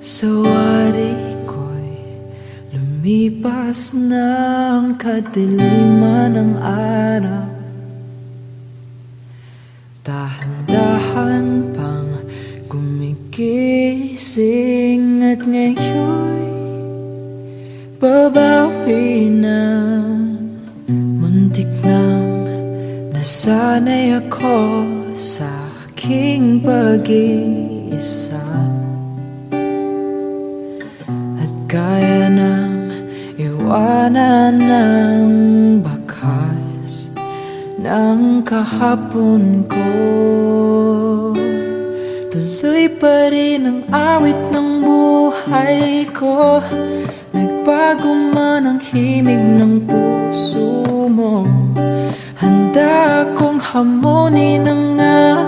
Sawari ko'y lumipas ng kadiliman ng araw. Dahan-dahan pang gumigising at ngayon'y babawi na. Muntik nang nasanay ako sa aking pag-iisa, at kaya nang iwanan ng bakas ng kahapon ko. Tuloy pa rin ang awit ng buhay ko, nagbago man ang himig ng puso mo. Handa akong hamunin ang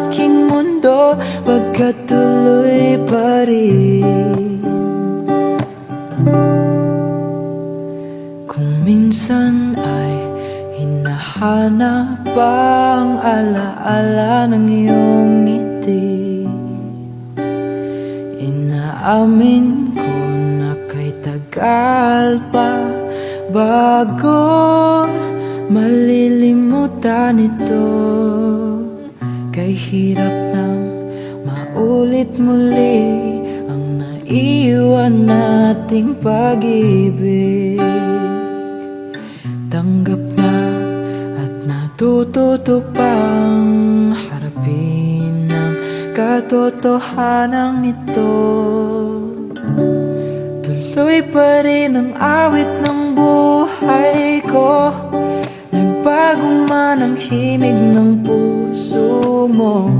aking mundo, pagkat tuloy pa rin. Kung minsan ay hinahanap ang alaala ng iyong ngiti, inaamin ko na kay tagal pa bago malilimutan ito. Kay hirap nang maulit muli ang naiwan nating pag-ibig. Tanggap na at natututo pang harapin ang katotohanan nito. Tuloy pa rin ang awit ng buhay ko, nagbago man ang himig ng puso mo.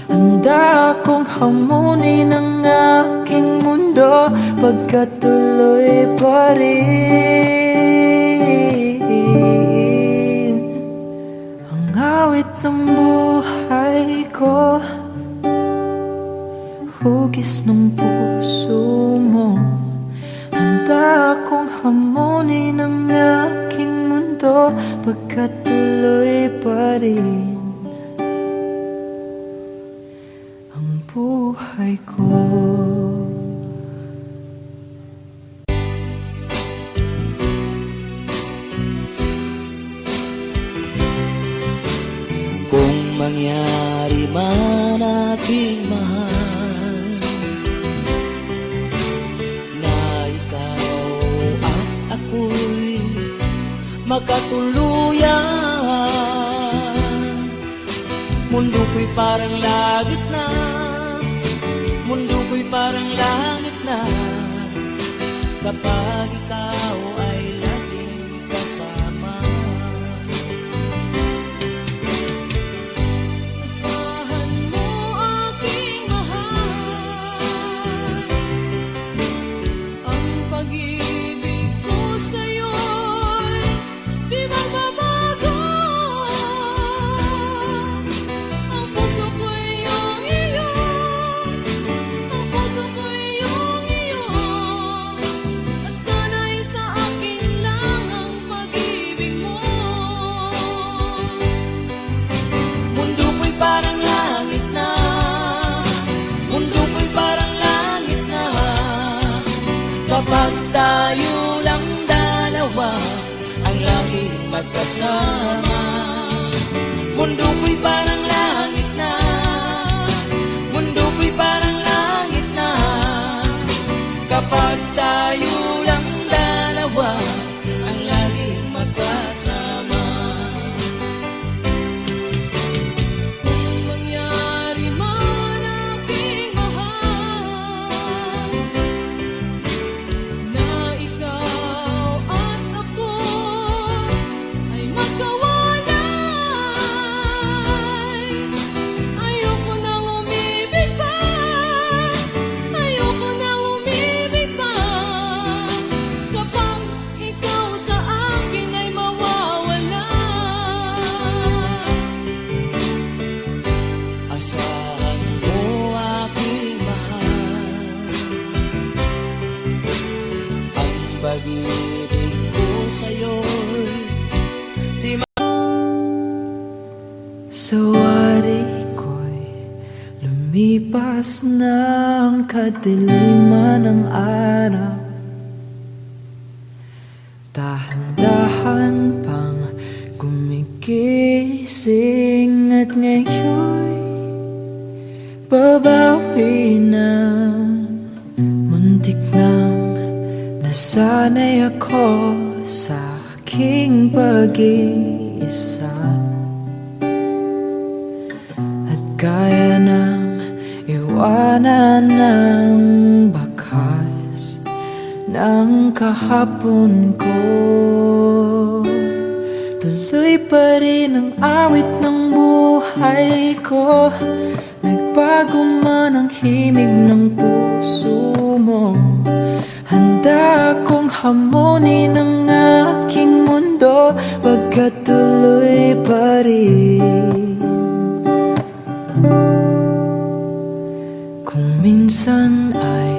Handa akong hamunin ang aking mundo, pagkat tuloy pa rin ang awit ng buhay ko. Hugis ng puso mo, handa akong hamunin ang aking mundo, pagkat tuloy pa rin ang buhay ko. Kung mangyari man aking mahal na ikaw at ako'y magkatuluyan, mundo ko'y parang langit na, mundo ko'y parang langit na, kapag ikaw ay laging kasama. Asahan mo aking mahal, ang pag-ibig ko sa'yo'y di magbabago. Ang puso ko'y iyong iyo, ang puso ko'y iyong iyo, at sana'y sa akin lang ang pag-ibig mo. Mundo ko'y parang langit na, mundo ko'y parang langit na, kapag tayo lang dalawa ang laging magkasama. Mundo ko'y parang langit na, mundo ko'y parang langit na, kapag tayo lang dalawa ang laging magkasama. Kung mangyari man aking mahal na ikaw at ako ay magkawalay, ayoko nang umibig pa, ayoko nang umibig pa, Taliwas ng kadiliman ng araw, dahan-dahan pang gumigising at ngayon'y babawi na. Muntik nang nasanay ako sa aking pag-iisa, at kaya nang iwanan ng bakas ng kahapon ko. Tuloy pa rin ang awit ng buhay ko, nagbago man ang himig ng puso mo. Handa akong hamunin ang aking mundo, pagkat tuloy pa rin. Kung minsan ay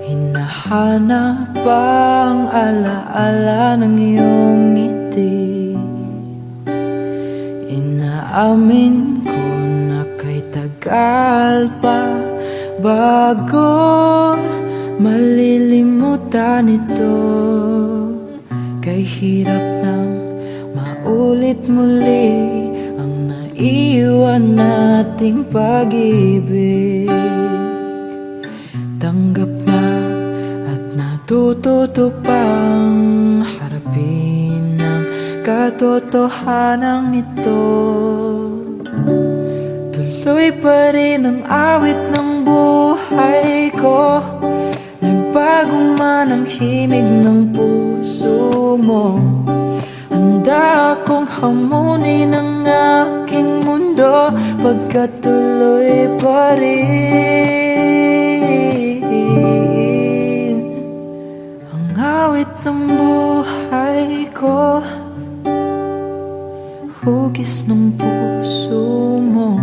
hinahanap ang alaala ng iyong ngiti, inaamin ko na kay tagal pa bago malilimutan ito. Kay hirap nang maulit muli ang naiwan nating pag-ibig. Tanggap na at natututo pang harapin ang katotohanan ito. Tuloy pa rin ang awit ng buhay ko, nagbago man ang himig ng puso mo. Handa akong hamunin ang aking mundo, pagkat tuloy pa rin ang awit ng buhay ko. Hugis ng puso mo,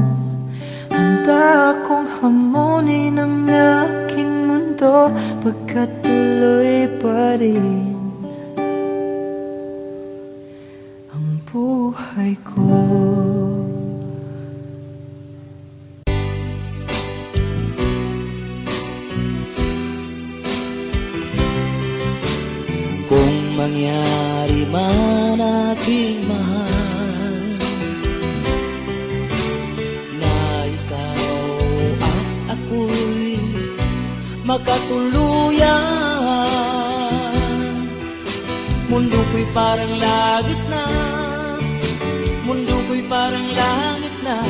handa akong hamunin ang aking mundo, pagkat tuloy pa rin ang buhay ko. Kung mangyari man aking mahal na ikaw at ako'y magkatuluyan, mundo ko'y parang langit na, mundo ko'y parang langit na,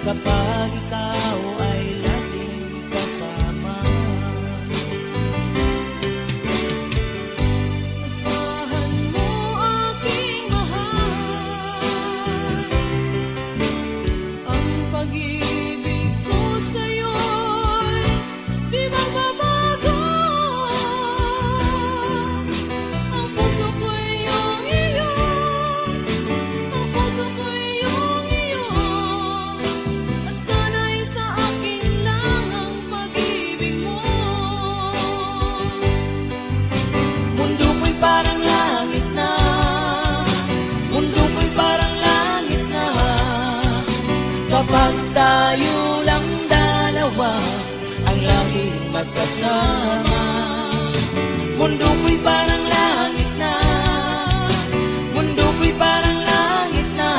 kapag ikaw ay laging kasama. Asahan mo aking mahal, ang pag-ibig ko sa'yo'y di magbabago. Ang puso ko'y iyong iyo, ang puso ko'y iyong iyo, at sana'y sa akin lang ang pag-ibig mo. Mundo ko'y parang langit na, mundo ko'y parang langit na, kapag tayo lang dalawa ang laging magkasama. Mundo ko'y parang langit na, mundo ko'y parang langit na,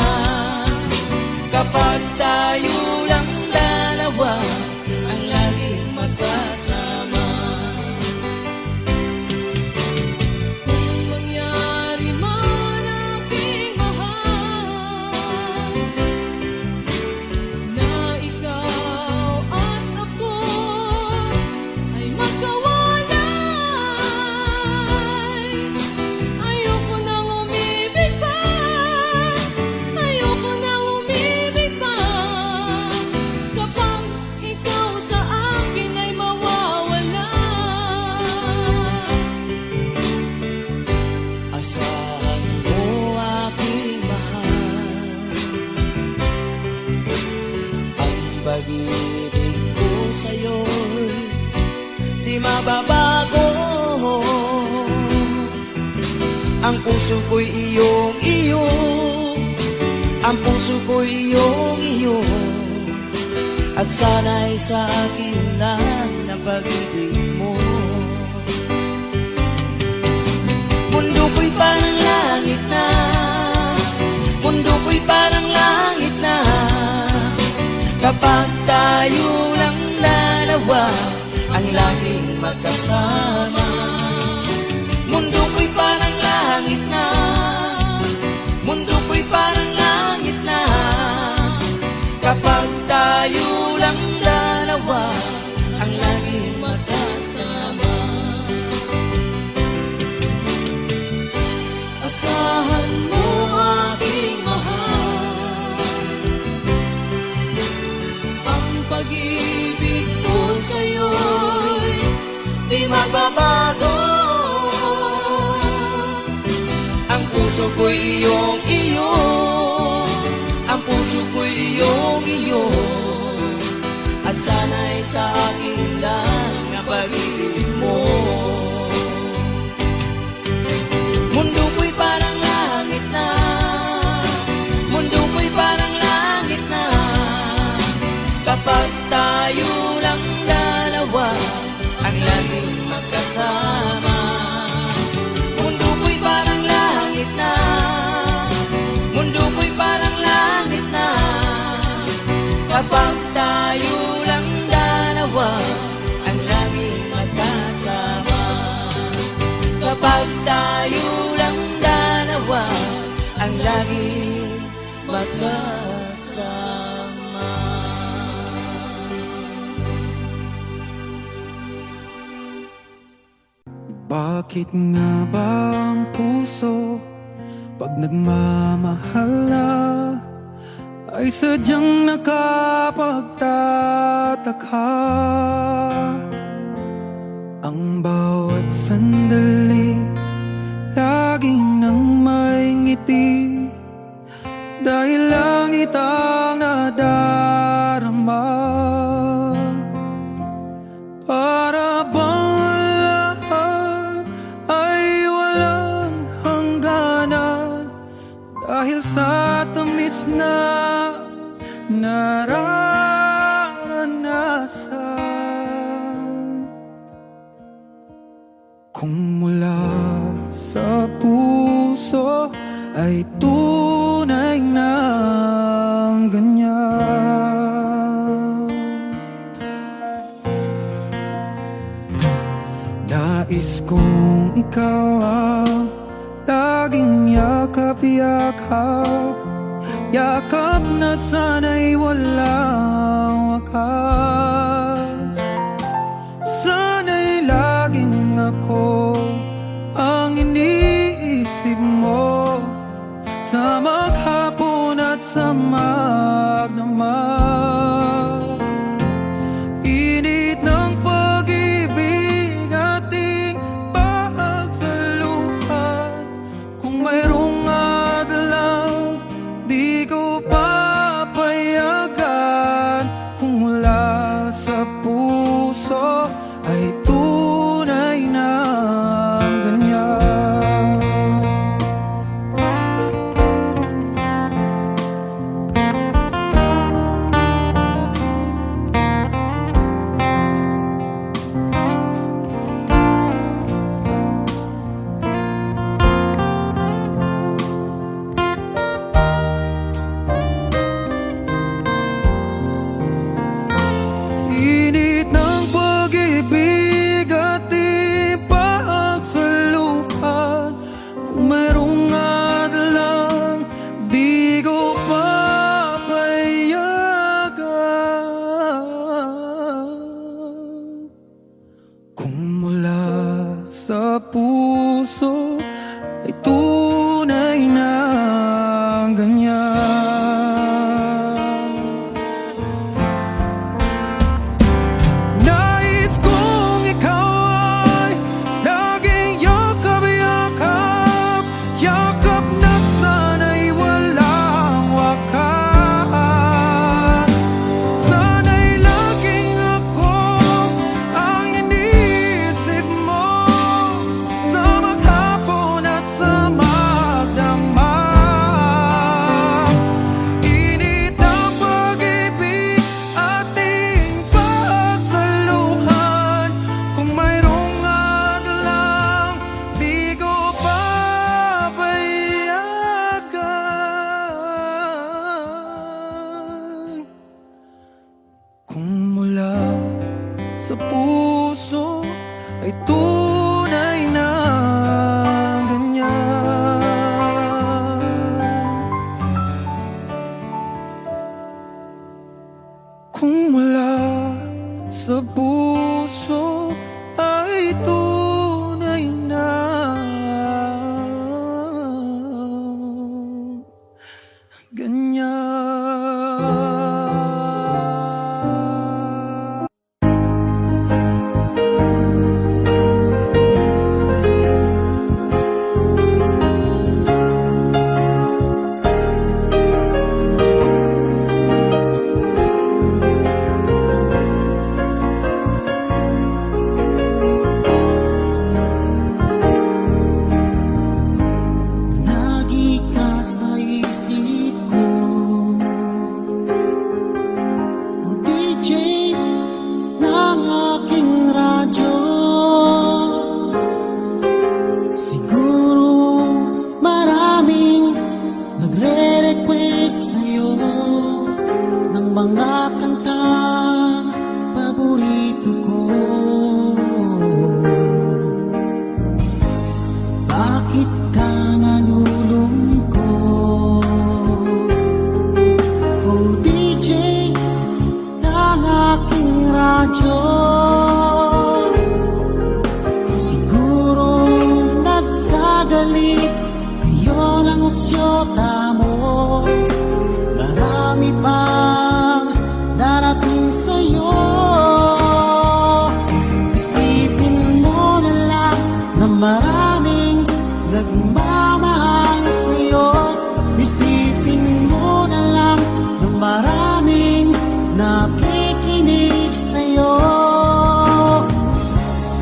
kapag tayo lang dalawa ang laging magkasama. Kung mangyari man aking mahal na ikaw at ako ay magkawalay, ayoko nang umibig pa, ayoko nang umibig pa, kapag ikaw sa akin ay mawawala. Asahan mo aking mahal, ang pag-ibig ko sa'yo'y di mababago. Ang puso ko'y iyong iyo, ang puso ko'y iyong iyo, at At sana'y sa akin lang na pag-ibig mo. Mundo ko'y parang langit na, mundo ko'y parang langit na, kapag tayo lang dalawa ang laging magkasama. Mundo ko'y parang langit na, mundo ko'y parang langit na, kapag tayo lang dalawa ang laging magkasama. Asahan mo aking mahal, ang pag-ibig ko sa'yo'y di magbabago. Ang puso ko'y iyong-iyo, ang puso ko'y iyong-iyo, at sana'y sa akin lang ang pag-ibig mo. Mundo ko'y parang langit na, mundo ko'y parang langit na, kapag tayo lang dalawa ang laging magkasama. Mundo ko'y parang langit na, mundo ko'y parang langit na, kapag tayo lang dalawa ang laging magkasama. Kapag tayo lang dalawa ang laging magkasama. Bakit nga ba ang puso pag nagmamahal na ay sadyang nakapagtataka? Ang bawat sandali laging nang may ngiti, dahil langit ang nadarama. Para bang lahat ay walang hangganan, dahil sa tamis na nararanasan. Kung mula sa puso ay tunay na ganyan, nais kong ikaw ang laging yakap-yakap, yakap na sana'y walang wakas. Sana'y laging ako ang iniisip mo, sa maghapon at sa magdamag. Init ng pag-ibig ating pagsaluhan, kung mayroong adlang di ko papayagan. Kung mula sa puso ay tunay na ganyan. Init ng pag-ibig ating pagsaluhan, kung mayroong adlang di ko papayagan. Kung mula sa puso ay tunay na ganyan. Nais kong ikaw ay laging yakap-yakap, yakap na sana'y walang wakas. Sana'y laging ako ang iniisip mo, sa puso ay tunay na ganyan. Kung mula sa puso ay tunay na ganyan. Lagi ka sa isip ko, o DJ ng aking radyo. Siguro maraming nagre-request sa'yo ng mga kantang paborito ko. Bakit ka nalulungkot? Oh DJ ng aking radyo, siguro nagkagalit kayo ng syota mo. Marami pang darating sa'yo. Isipin mo na lang na maraming nagmamahal sa'yo. Isipin mo na lang na maraming nakikinig sa'yo.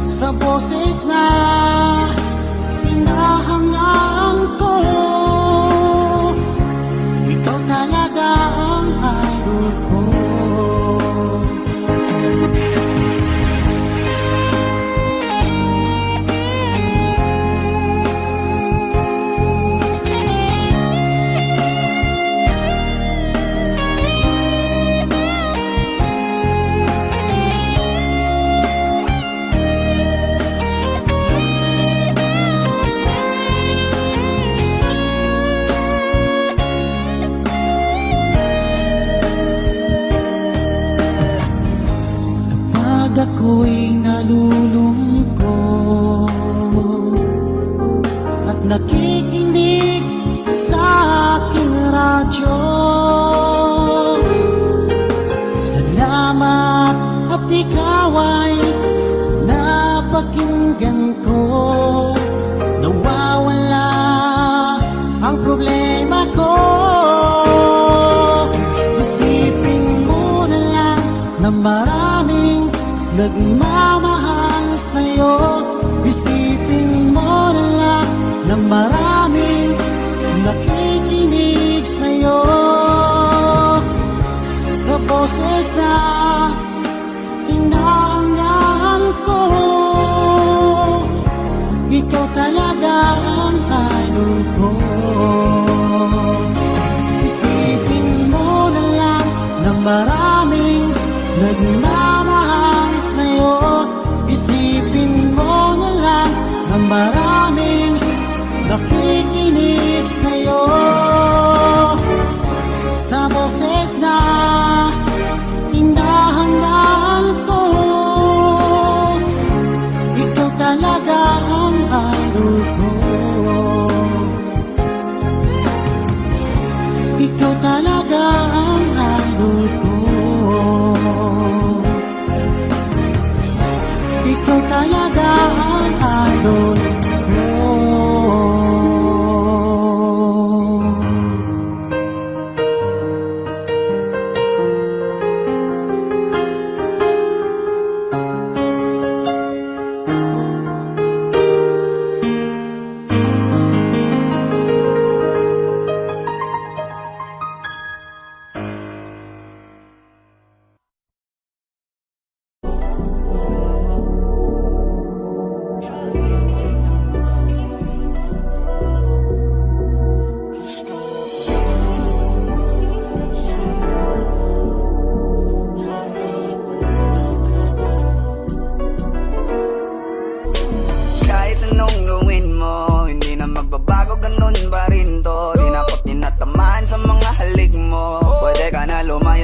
Sa boses na hinahangaan ko, ikaw talaga ang idol ko. Pag ako'y nalulungkot at nakikinig sa aking radyo, salamat at ikaw ay napakinggan ko. Nawawala ang problema ko. Isipin mo na lang na maraming nagmamahal sa'yo. Isipin mo na lang na maraming nakikinig sa'yo. Sa boses na hinahangaan ko, ikaw talaga ang idol ko. Isipin mo na lang na maraming nagmamahal sa'yo. Isipin mo na lang na maraming nakikinig sa'yo. Sa boses na hinahangaan ko, ikaw talaga ang idol ko. Ikaw talaga ang idol ko.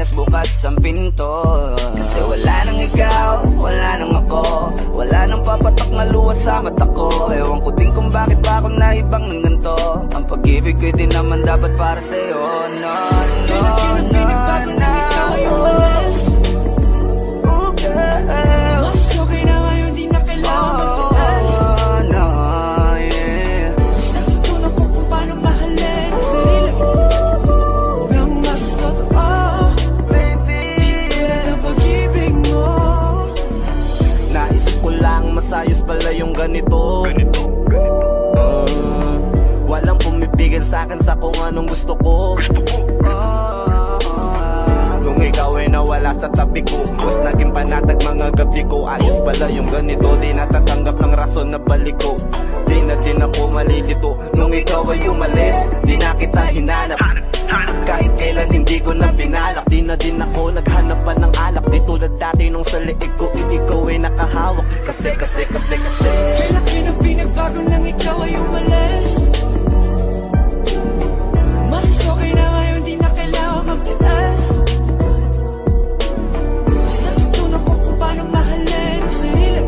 lumayas bukas ang pinto. Kasi wala nang ikaw, wala nang ako, wala nang papatak na luwas sa mata ko. Ewan ko din kung bakit ba ako naibang ng ganito. Ang pag-ibig ko'y di naman dapat para sa'yo. No, no, no, no, ikaw ay umalis. oh, girl. Mas okay na ngayon, di na kailangan magtiis. Oh, no, yeah. Mas natutunan ko kung paano mahalin ang sarili nang mas totoo. Baby, Tulad ng pag-ibig mo. Naisip ko lang masayos pala yung ganito. Walang pumipigil sa'kin sa kung anong gusto ko. Nung ikaw ay nawala sa tabi ko, mas naging panatag mga gabi ko. Ayos pala yung ganito, di natatanggap ng rason na balik ko. Di na din ako malilito. Nung ikaw ay umalis, di na kita hinanap. Kahit kailan hindi ko na pinalak. Di na din ako naghanap pa ng alak. Di tulad dati nung sa liig ko, ikaw ay nakahawak. Kasi Kailan kinang pinagbago nang ikaw ay umalis. Mas okay na ngayon, di na kailangan magtiis. Mas natutunan ko kung paano mahalin ang sarili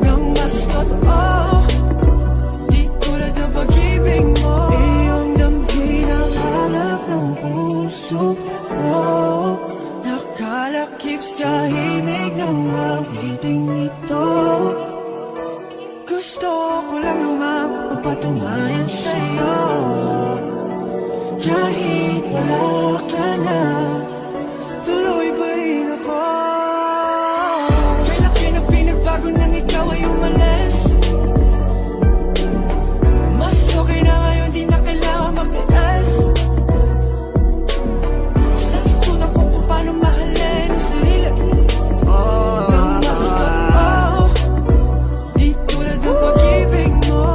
nang mas totoo. Di tulad ng pag-ibig mo. Iyong damhin ang hanap ng puso ko. Nakalakip sa himig ng awiting ito. Gusto ko lang naman mapatunayan sa'yo. Kahit wala ka na, tuloy pa rin ako. Kailan kinang pinagbago nang ikaw ay umalis. Mas okay na ngayon, di na kailangan magtiis. Mas natutunan ko kung paano mahalin ang sarili nang mas totoo. Di tulad ng pag-ibig mo.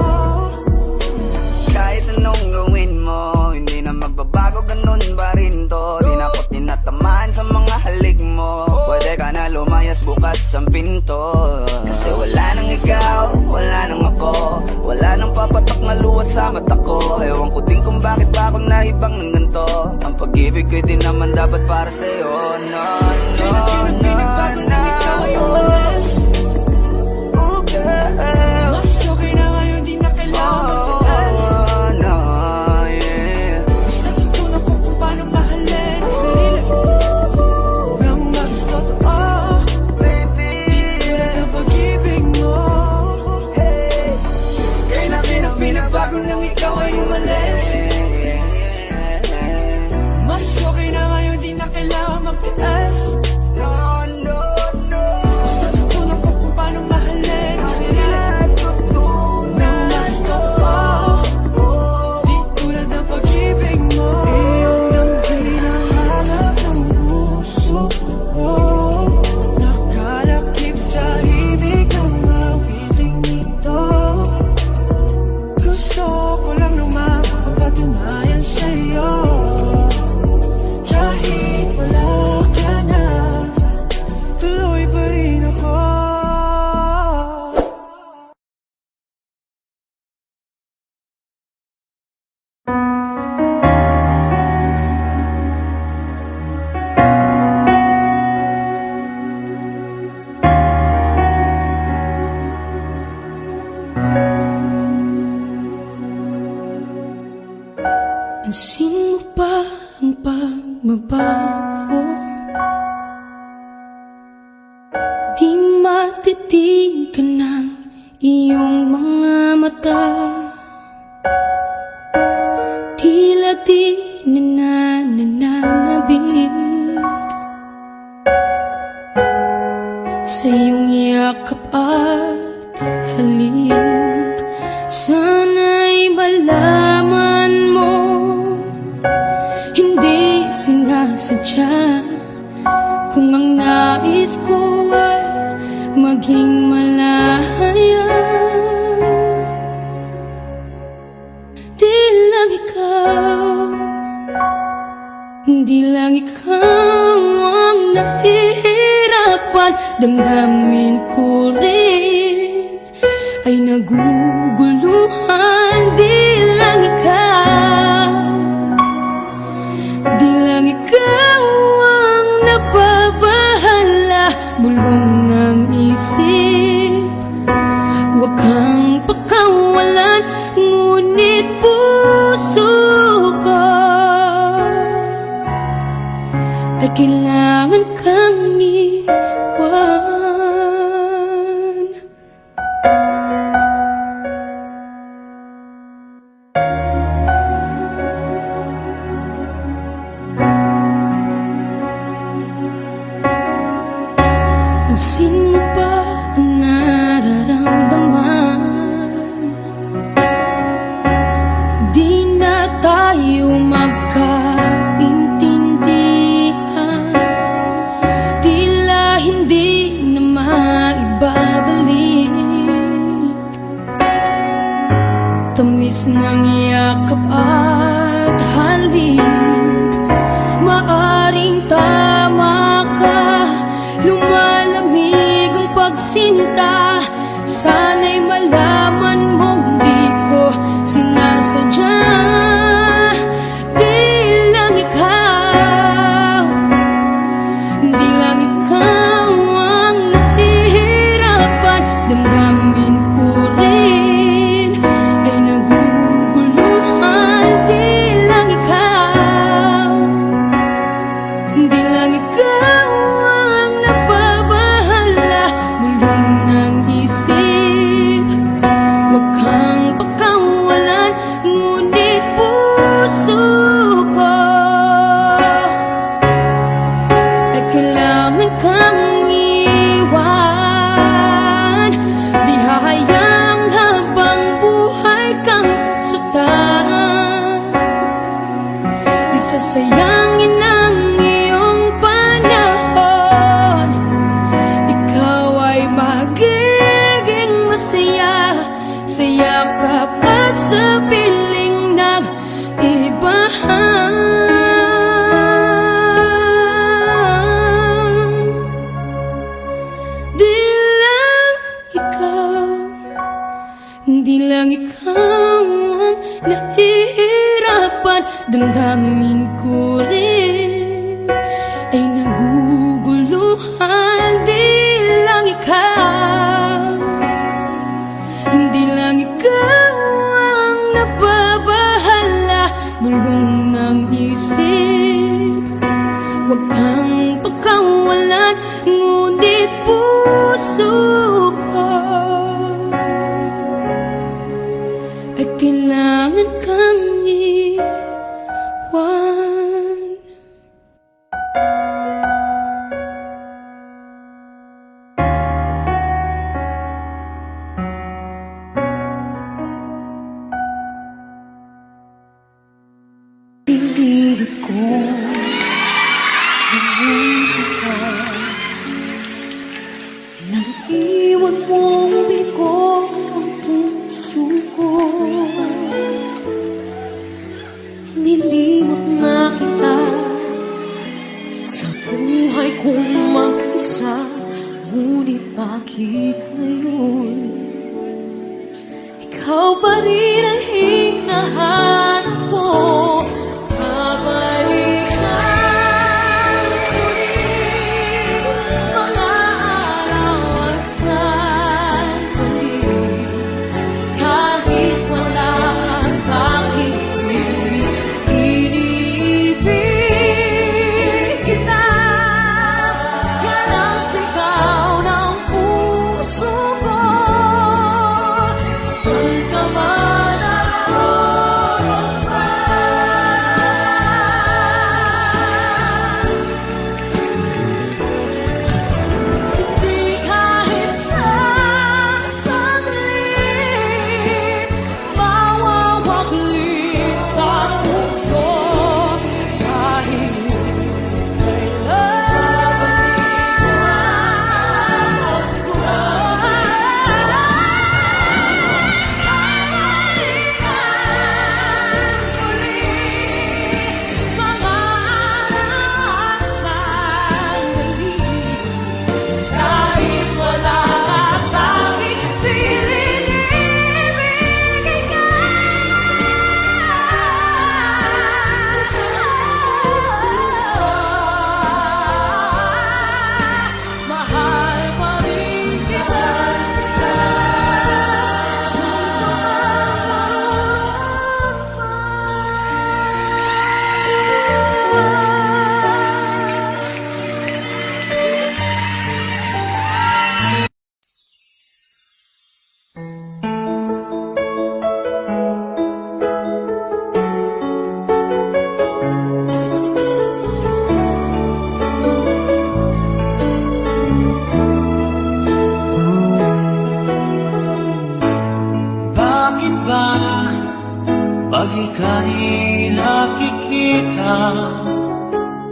kahit anong gawin mo, hindi na magbabago, ganun ba rin to. Di na ako tinatamaan sa mga halik mo. Pwede ka na lumayas bukas ang pinto. Kasi wala nang ikaw, wala nang ako, wala nang papatak na luwas sa mata ko. Ewan ko din kung bakit ba ako naibang ng ganito. Ang pag-ibig ko'y di naman dapat para sa'yo. No, no, Kailan kinang pinagbago nang ikaw ay umalis. oh, girl. Mas okay na ngayon, di na kailangan magtiis. Oh, no, yeah. Mas natutunan ko kung paano mahalin ang sarili nang mas totoo. Baby, Tulad ng pag-ibig mo. Kailan kinang pinagbago nang ikaw ay umalis. Mas okay na ngayon, di na kailangan magtiis. no, no, no. Mas natutunan ko kung paano mahalin ang sarili nang mas totoo. Di tulad ng pag-ibig mo. Iyong damhin ang hanap ng puso ko. Nakalakip sa himig ng awiting ito. Gusto ko lang naman mapatunayan sa'yo. Kahit wala ka na, tuloy pa rin ako. Pansin mo ba ang pagbabago? Di matitigan ng iyong mga mata. Tila di nananabig sa iyong yakap at halik. Sana'y malaman mo, hindi sinasadya. Kung ang nais ko ay maging malaya, di lang ikaw, di lang ikaw ang nahihirapan. Damdamin ko rin ay naguguluhan. Di lang ikaw, di lang ikaw Sino ba ang nararamdaman? Di na tayo magkaintindihan, tila hindi na maibabalik. Tamis ng yakap at halik, maaring tama ka. Lumalamig ang pagsinta, sana'y malaman mong di ko sinasadya. Di lang ikaw, di lang ikaw ang nahihirapan. Damdamin ko rin ay naguguluhan. Di lang ikaw, di lang ikaw ang napabahala. Bulong ng isip, huwag kang pagkawalan. Ngunit puso ko ay kailangan kang iwan. Di hahayang habang buhay kang saktan. Di sasayangin ang iyong panahon. Ikaw ay magiging masaya sa yakap at sa piling ng iba. Di lang ikaw, di lang ikaw ang nahihirapan. Damdamin ko rin ay naguguluhan. Di lang ikaw, di lang ikaw ang nababahala. Bulong ng isip, huwag kang pagkawalan. Ngunit puso ko ay kailangan kang iwan. Pinilit ko bumuhay ka, nang iwan mong bigo ang puso ko. Nilimot na kita sa buhay kong mag-isa. Ngunit bakit ngayon ikaw pa rin ang hinahanap ko? Babalikan ko rin mga araw at sandali. Kahit wala ka sa'kin, iniibig kita. Yan ang sigaw ng puso ko. Saan ka man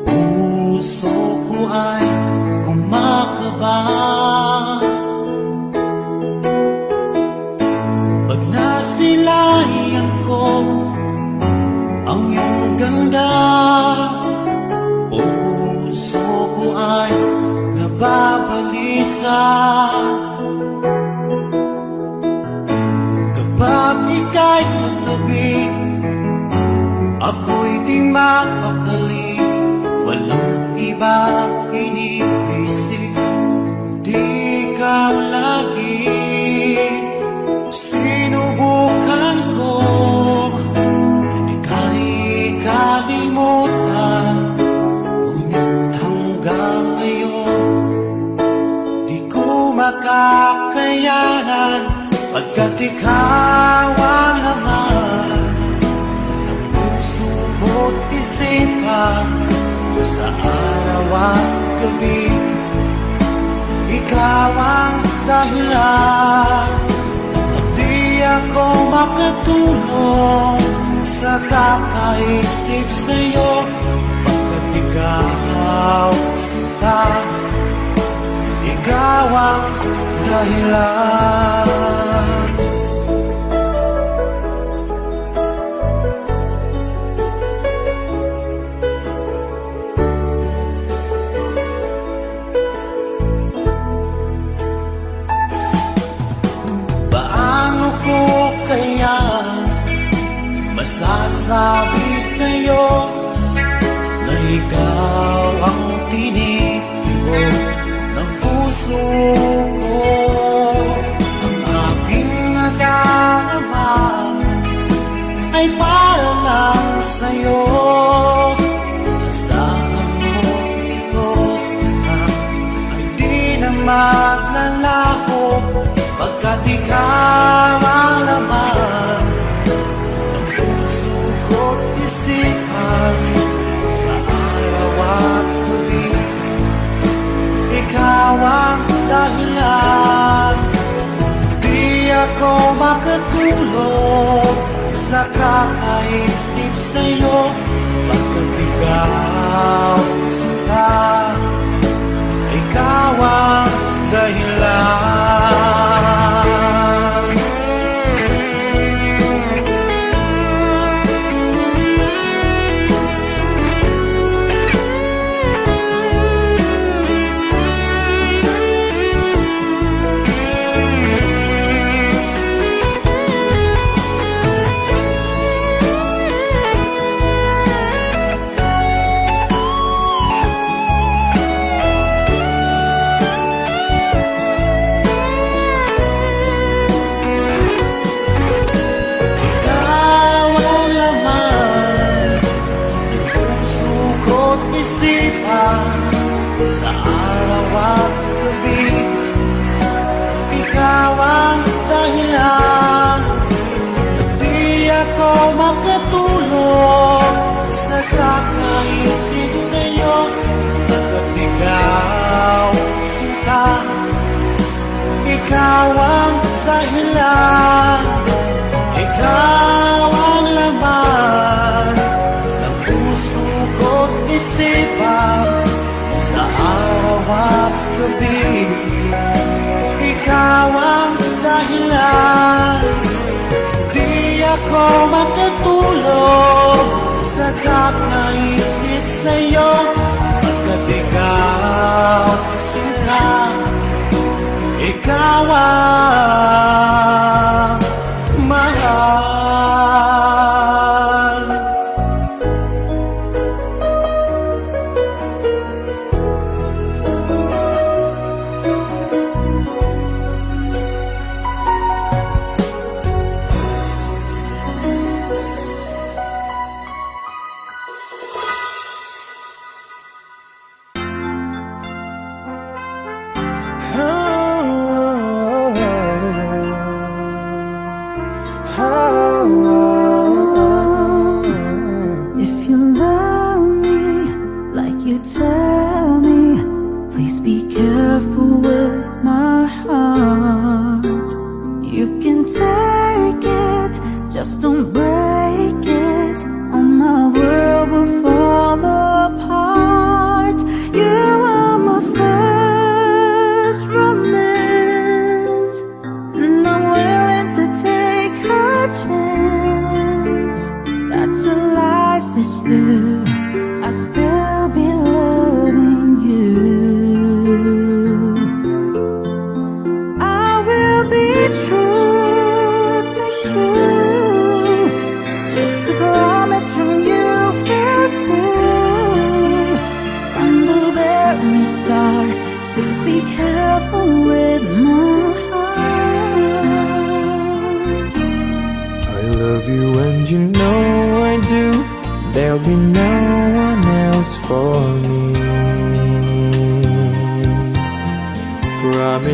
Puso ko ay kumakaba pag nasilayan ko ang iyong ganda. Puso ko ay nababalisa kapag ika'y katabi. Ako'y di mapakali, walang iba iniisip kundi ikaw lagi. Sinubukan ko ika'y kalimutan, ngunit hanggang ngayon di ko makakayanan, pagkat ikaw ang laman ng puso ko't isipan sa araw at gabi. Ikaw ang dahilan, di ako makatulog sa kakaisip sa'yo, pagkat ikaw sinta, ikaw ang dahilan. Paano ko kaya masasabi sa'yo na ikaw ang tinitiro ng puso ko? Ang aking nadarama ay para lang sa'yo. Asahan mo ito sana ay di na maglalaho, pagkat ikaw ang laman ng puso ko't isipan sa araw at gabi. Ikaw ang dahilan, di ako makatulog sa kakaisip sa'yo, pagkat ikaw sinta, ikaw ang dahilan. Sa araw at gabi, ikaw ang dahilan, di ako makatulog sa kakaisip sa'yo, pagkat ikaw sinta, ikaw ang dahilan, ikaw ang laman ng puso ko't isipan sa araw at gabi. Ikaw ang dahilan, di ako makatulog sa kakaisip sa'yo, pagkat ikaw sinta, ikaw ang mahal.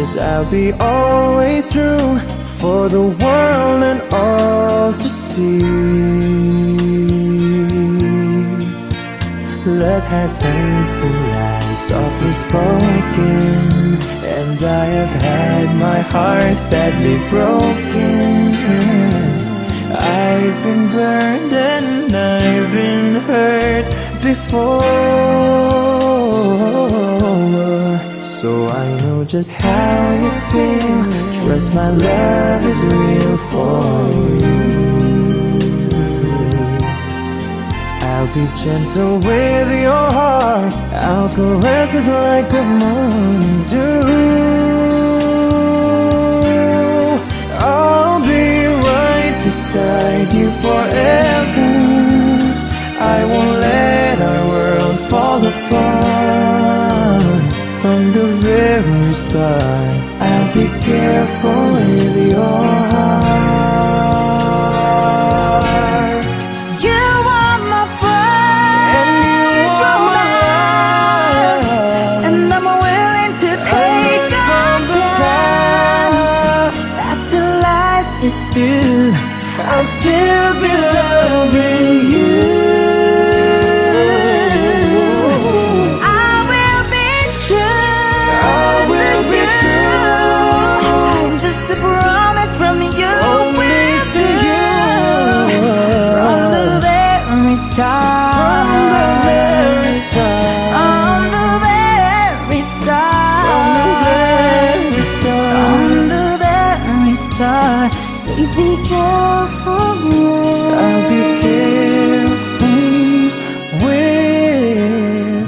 promise I'll be always true for the world and all to see. Love has heard some lies softly spoken, and I have had my heart badly broken. I've been burned and I've been hurt before, so I know just how you feel. Trust my love is real for you. I'll be gentle with your heart, I'll caress it like the moon do. I'll be right beside you forever. I won't let our world fall apart. From the very start, I'll be careful with your heart. You are my And you are my life, life. and I'm willing to take a chance. That's a life is still, I'll still be loving you. I will be true. I will be to you. Just a promise from you. Only to you. From the very start. From the very start. On the very start. From the very start. On the very start. Please be careful. I'll be careful with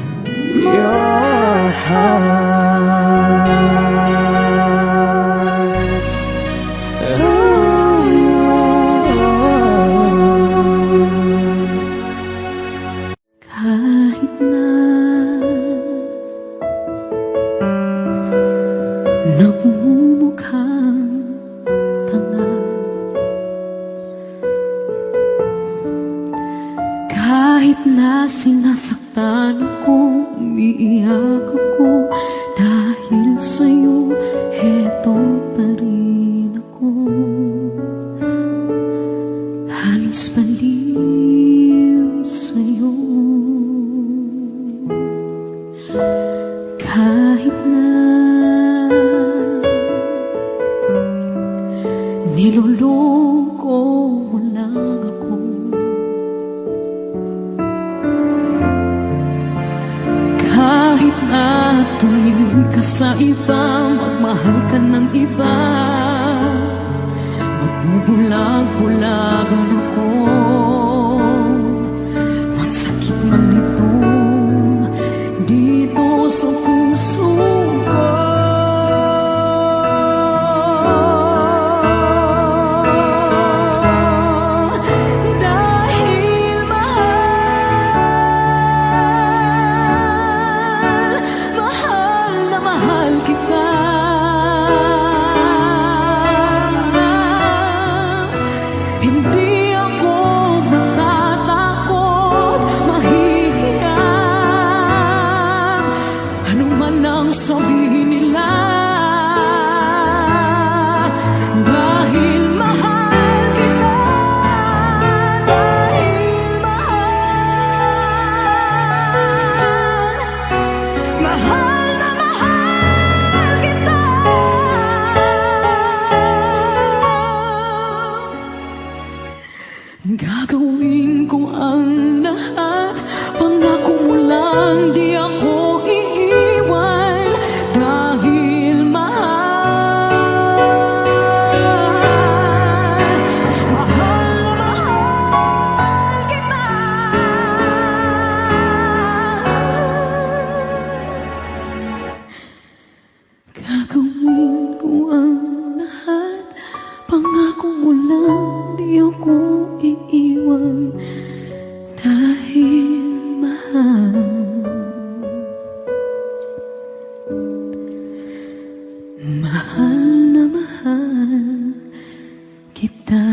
your heart. Kahit na namumukhang tanga, kahit na sinasaktan ako, umiiyak ako, dahil sa'yo, heto pa rin ako. Halos baliw sa'yo. Kahit na niloloko mo lang ako, kahit na tumingin ka sa iba, magmahal ka ng iba, magbubulag-bulagan ako. Masakit man ito dito sa puso ko. Dahil mahal, mahal na mahal kita. Hindi ako matatakot, mahihiya, ano man ang sabihin nila. Dahil mahal kita, dahil mahal, mahal na mahal kita. Gagawin ko ang lahat, pangako mo lang di ako iiwan. Dahil mahal, mahal na mahal kita. Gagawin ko ang lahat, pangako mo lang di ako iiwan. Dahil mahal, mahal na mahal kita.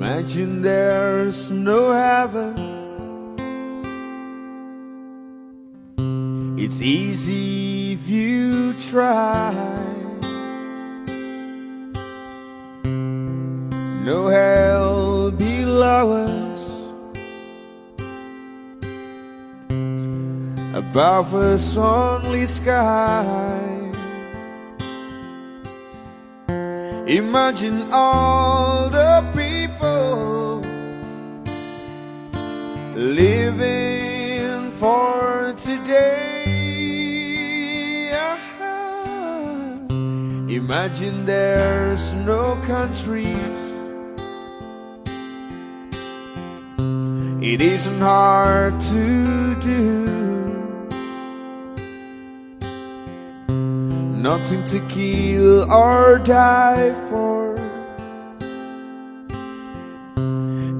Imagine there's no heaven. It's easy if you try. No hell below us, above us only sky. Imagine all the people living for today. Imagine there's no countries. It isn't hard to do. Nothing to kill or die for,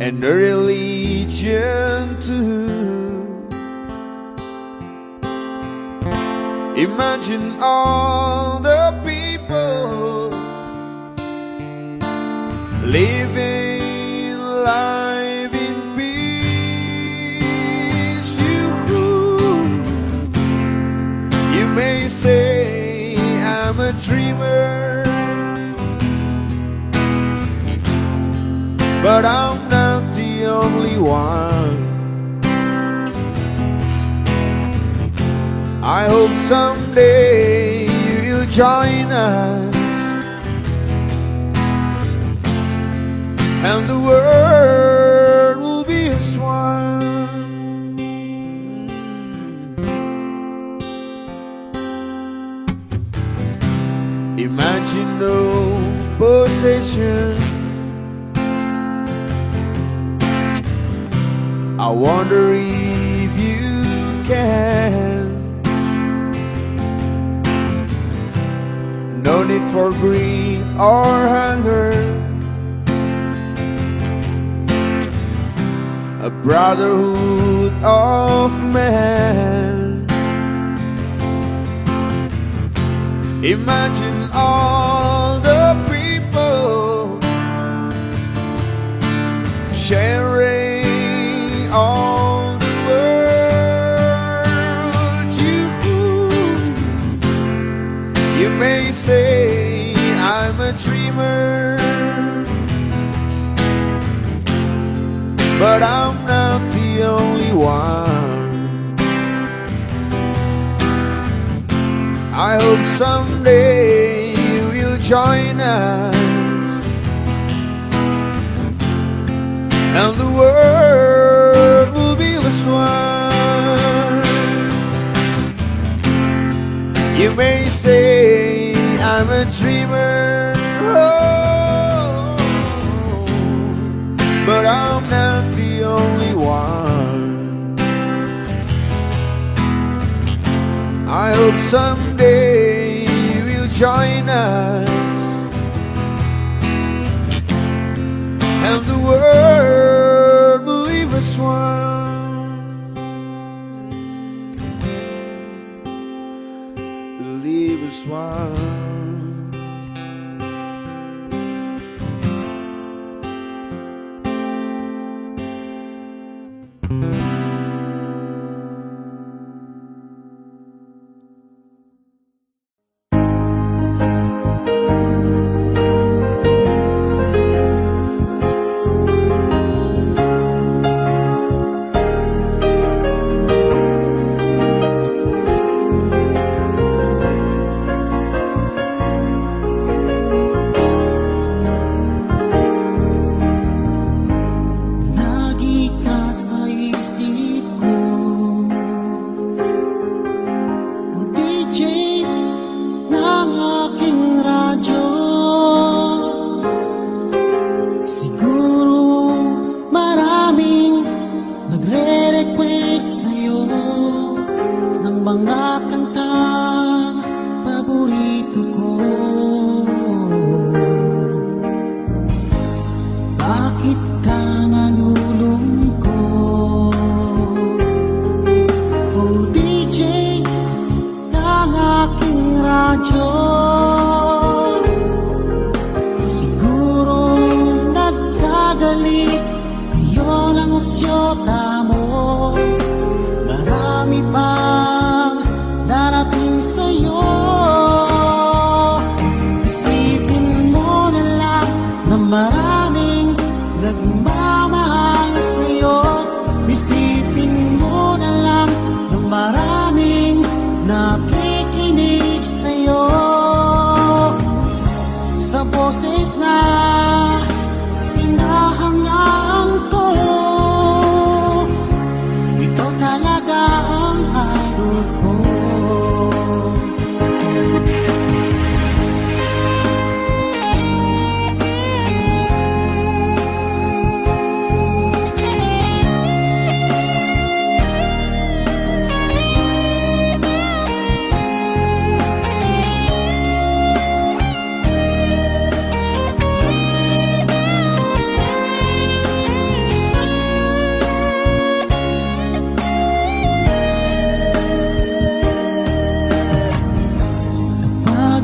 and a religion too. Imagine all the people living life in peace. You may say I'm a dreamer, but I'm not the only one. I hope someday you'll join us, and the world will be as one. Imagine no possession. I wonder if you can. No need for greed or hunger, a brotherhood of man. Imagine all the people sharing all the world. You may say I'm a dreamer, but I'm not the only one. I hope someday you will join us, and the world will be as one. You may say I'm a dreamer, oh, but I'm not the only one. I hope someday you will join us, and the world will leave us one. Leave us one. Siguro nagkagali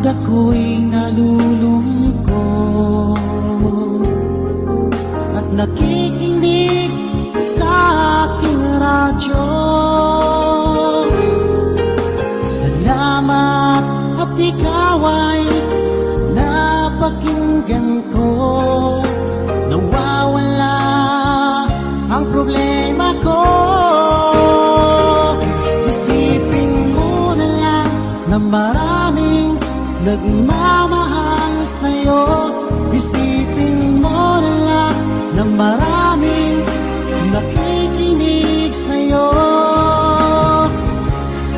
ako'y nalulungkot at nakikinig sa aking radyo, salamat at ikaw ay napakinggan ko. Nawawala ang problema ko. Isipin mo na lang na maraming nagmamahal sa'yo. Isipin mo na lang na maraming nakikinig sa'yo.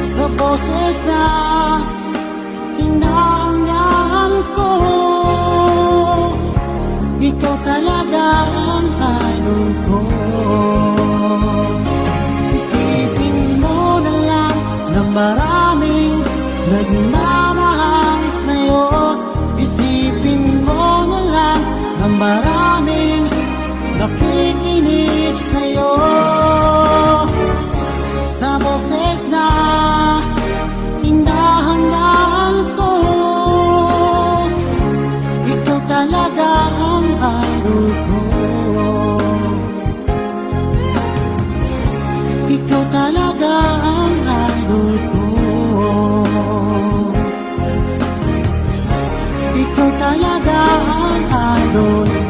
Sa boses na hinahangaan ko, ikaw talaga ang idol ko. Isipin mo na lang na maraming nagmamahal sa'yo. Isipin mo na lang na maraming nakikinig sa'yo. Sa boses na hinahangaan ko, ikaw talaga ang idol ko. Ikaw talaga ang idol ko. Ikaw talaga ang idol ko.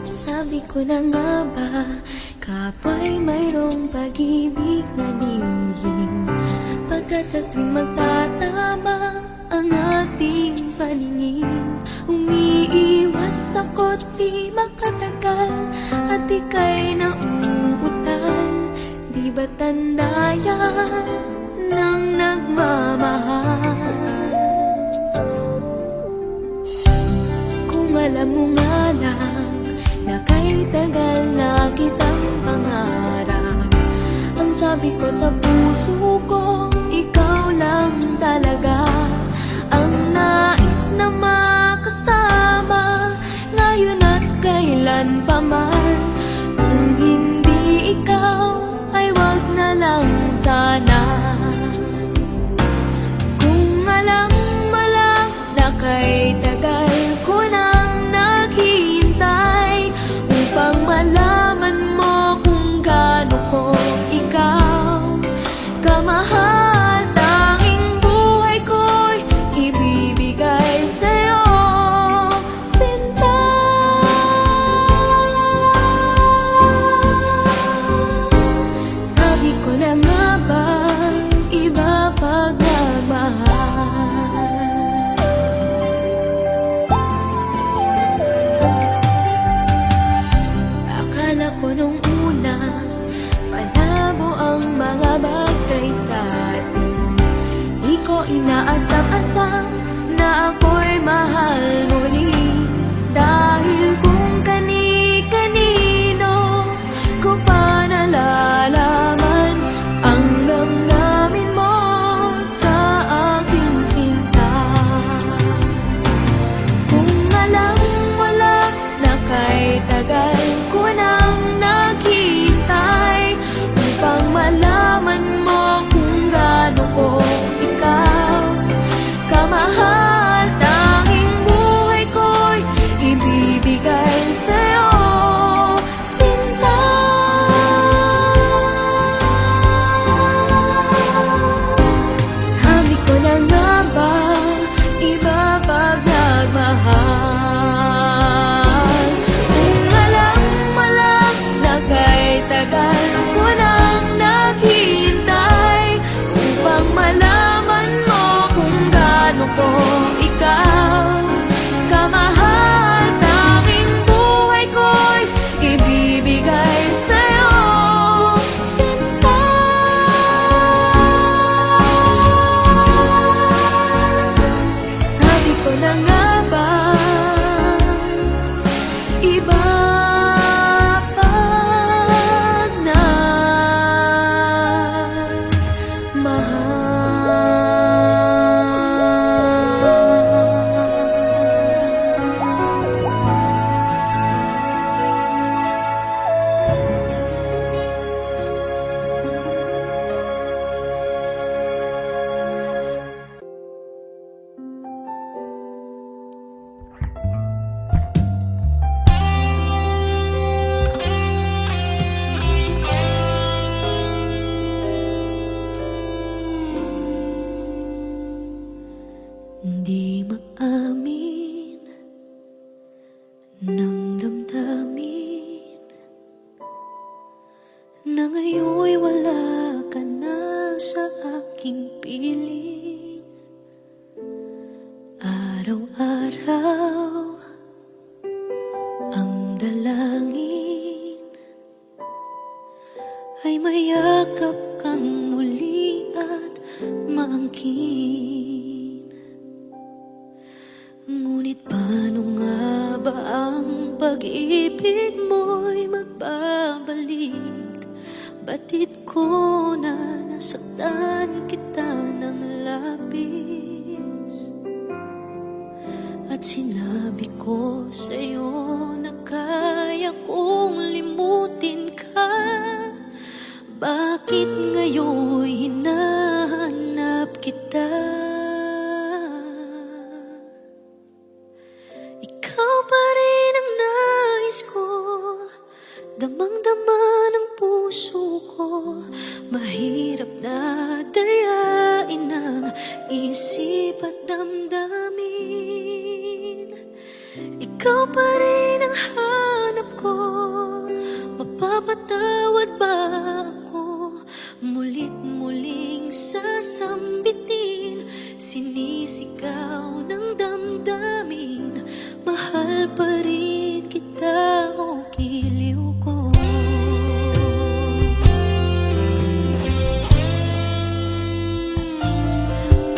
Sabi ko na nga ba, kapa'y mayroong pag-ibig na lihim, pagkat sa tuwing magtatama ang ating paningin, umiiwas ako't di makatagal at ika'y nauutan. Di ba tanda yan ng nagmamahal? Kung alam mo nga lang na kay tagal na kitang pangarap, ang sabi ko sa puso ko, ikaw lang talaga ang nais na makasama, ngayon at kailan pa man. Kung hindi ikaw, ay wag na lang sana. Kung alam mo lang na kay tagal ko nang naghihintay upang malaman mo kung gaano ko ikaw kamahal, tanging buhay ko'y ibibigay sa'yo, sinta. Sabi ko na nga ba, iba pag nagmahal. Akala ko nung una, malabo ang mga bagay sa atin. Di ko inaasam-asam na ako'y mahal muli, dahil kung kani-kanino ko pa nalalaman ang damdamin mo sa aking sinta. Kung alam mo lang na kay tagal ko nang naghihintay upang malaman mo kung gaano ko ikaw kamahal, tanging buhay ko'y ibibigay sa'yo, sinta. Sabi ko na nga ba, iba pag nagmahal. Kung alam ng damdamin na ngayon'y wala ka na sa aking piling. Araw-araw ang dalangin ay mayakap kang muli at maangkin. Ngunit paano nga ba ang pag-ibig mo'y magbabalik? Batid ko na nasaktan kita ng labis, at sinabi ko sa'yo na kaya kong limutin ka. Bakit ngayon hinahanap kita? Ikaw pa rin ang nais ko, damang-dama ng puso ko. Mahirap na dayain ang isip at damdamin. Ikaw pa rin ang hanap ko, mapapatawad ba ako? Mulit-muling sasambitin, sinisigaw ng damdamin. Mahal pa rin kita, o giliw ko.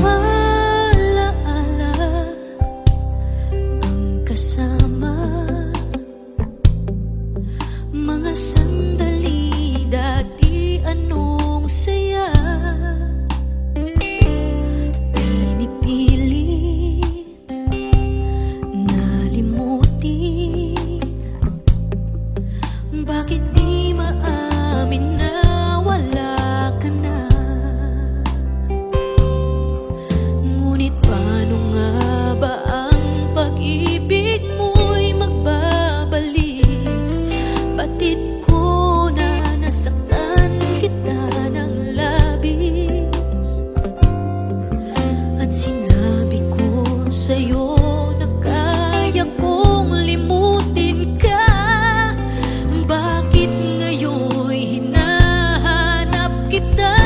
Alaala ang kasama, mga sandali dati anong saya. Pinipilit nalimutin, bakit di maamin na wala ka na? Ngunit paano nga ba ang pag-ibig mo'y magbabalik? Batid ko na nasaktan kita ng labis, at sinabi ko sa'yo na kaya kong limutin ka. Bakit ngayon'y hinahanap kita?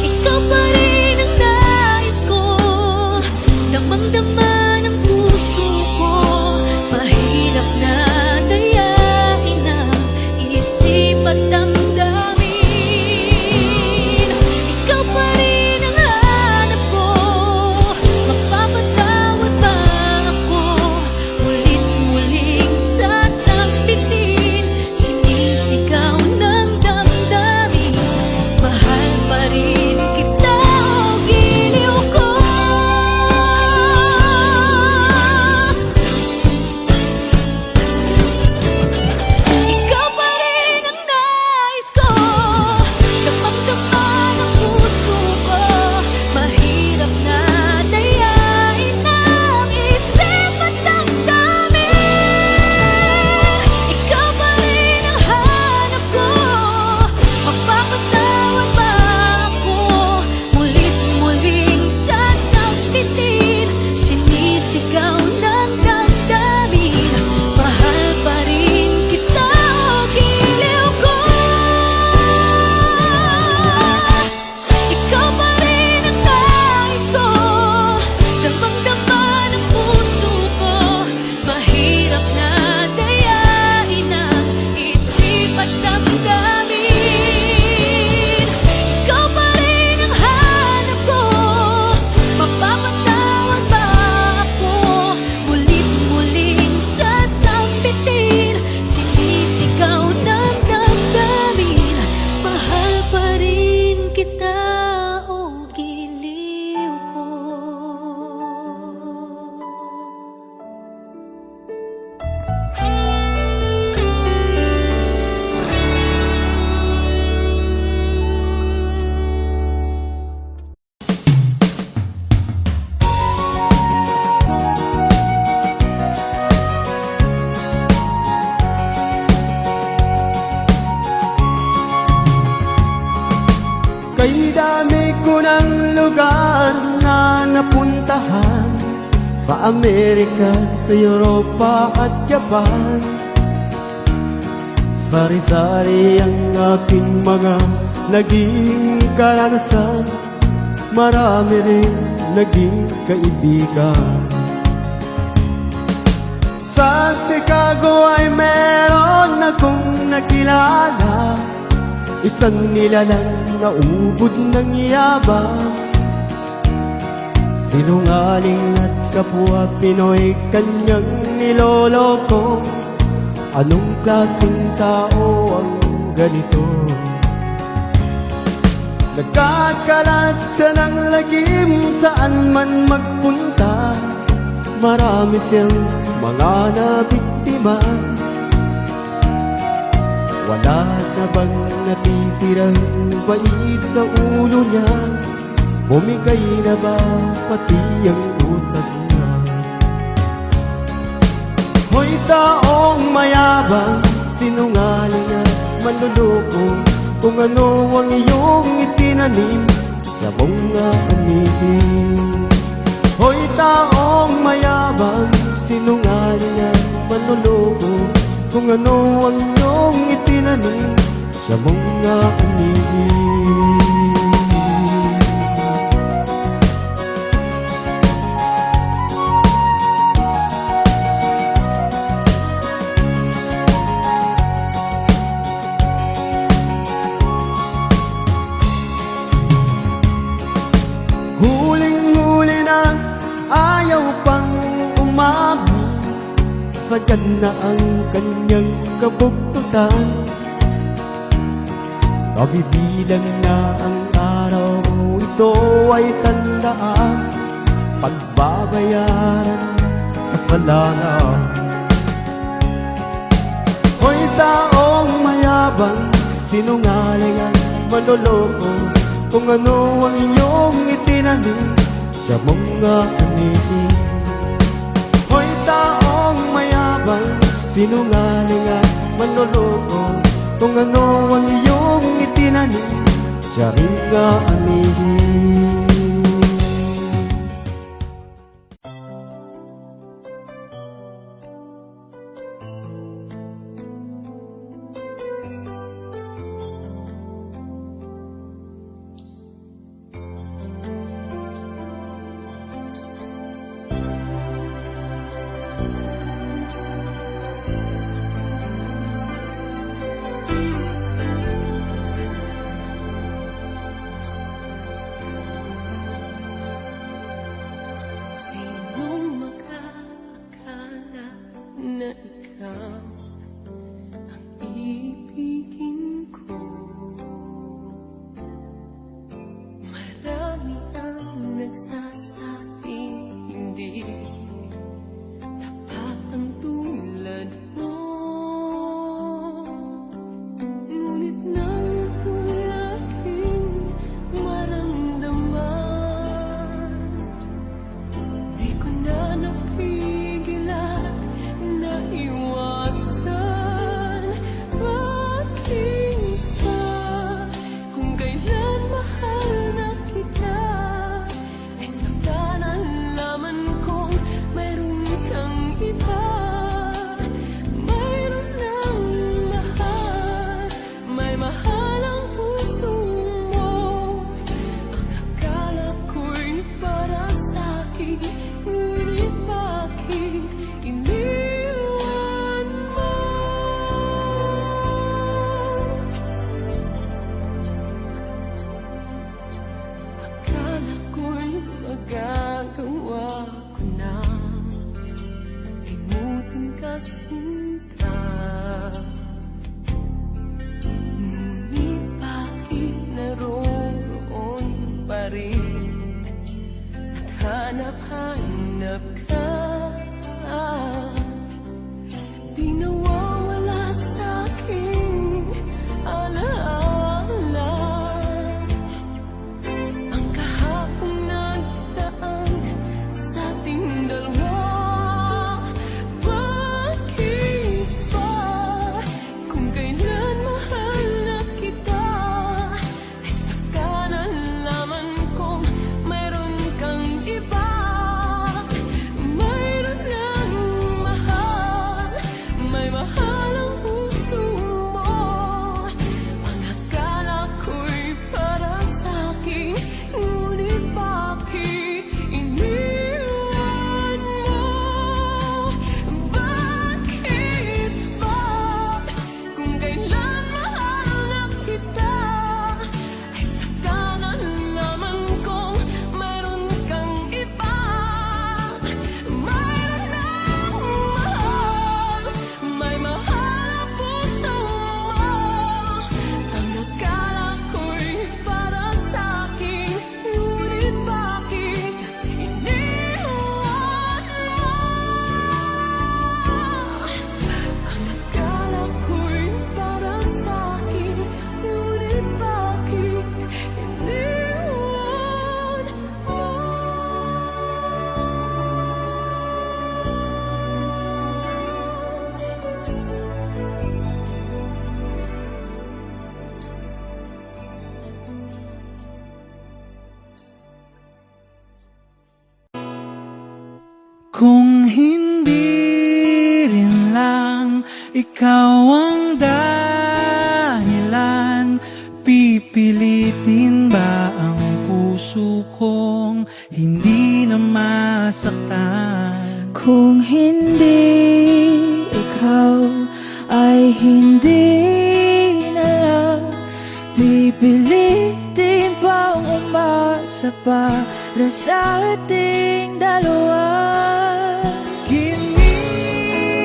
Ikaw pa rin ang nais ko, damang-dama ng puso ko. Mahirap na dayain ang isip at damdamin. Ikaw pa rin ang hanap ko, mapapatawad ba ako? Mulit-muling sasambitin, sinisigaw ng damdamin. Mahal pa rin kita, o giliw ko. Ikaw pa rin ang nais ko, damang-dama ng puso ko. Mahirap na dayain ang isip at damdamin. Ikaw pa rin ang hanap ko, mapapatawad ba ako? Mulit-muling sasambitin, sinisigaw ng damdamin. Mahal pa rin kita, o giliw ko. Ikaw pa rin ang nais ko, damang-dama ng puso ko. Mahirap na dayain ang isip at damdamin. Ikaw pa rin ang hanap ko, mapapatawad ba ako? Mulit-muling sasambitin, sinisigaw ng damdamin. Mahal pa rin kita, o giliw ko. Kay dami ko ng lugar na napuntahan, Sa Amerika, sa Europa at Japan, sari-sari ang aking mga naging karanasan. Marami rin naging kaibigan. Sa Chicago ay meron akong nakilala, isang nilalang na ubod ng yabang. Sinungaling at kapwa Pinoy kanyang niloloko. Anong klaseng tao ang ganito? Nagkakalat siya ng lagim saan man magpunta. Marami siyang mga nabiktima. Wala na bang natitirang bait sa ulo niya? Bumigay na ba pati ang utak niya? Hoy taong mayabang, sinungaling at manluloko, kung ano ang iyong itinanim sa mga anibig. Hoy taong mayabang, sinungaling at manluloko, kung ano ang iyong itinanim sa mga anibig. Huling-huli na, ayaw pang umamin, sagad na ang kanyang kabuktutan. Kabibilang na ang araw, ito ay tandaan, pagbabayaran kasalanan. Hoy taong mayabang, sinungaling at manloloko, kung ano ang iyong itinanim sa mga anibig. Hoy taong mayabang, sinungaling at manloloko, kung ano ang iyong itinanim sa mga anibig. Sinong makakakala na ikaw ang ibigin ko? Marami ang nagsasabing hindi tapat ang tulad mo. Ngunit nang ako'y aking maramdaman, di ko na napigilan na iwasan. Bakit ba kung kailan mahal na kita, ay saka nalaman kong mayroon kang iba? Mayroon ng mahal, may mahal ang puso mo. Ang akala ko'y para sa'kin, ngunit bakit iniwan mo? Akala ko'y magagawa ko na limutin ka sinta. Ngunit bakit naroon pa rin at hanap-hanap ka? Di nawawala sa'king alaala ang kahapong nagdaan sa ating dalawa. Bakit Kung hindi rin lang ikaw ang dahilan, pipilitin ba ang puso kong hindi na masaktan? Kung hindi ikaw ay hindi na lang, pipilitin bang umasa para sa ating dalawa?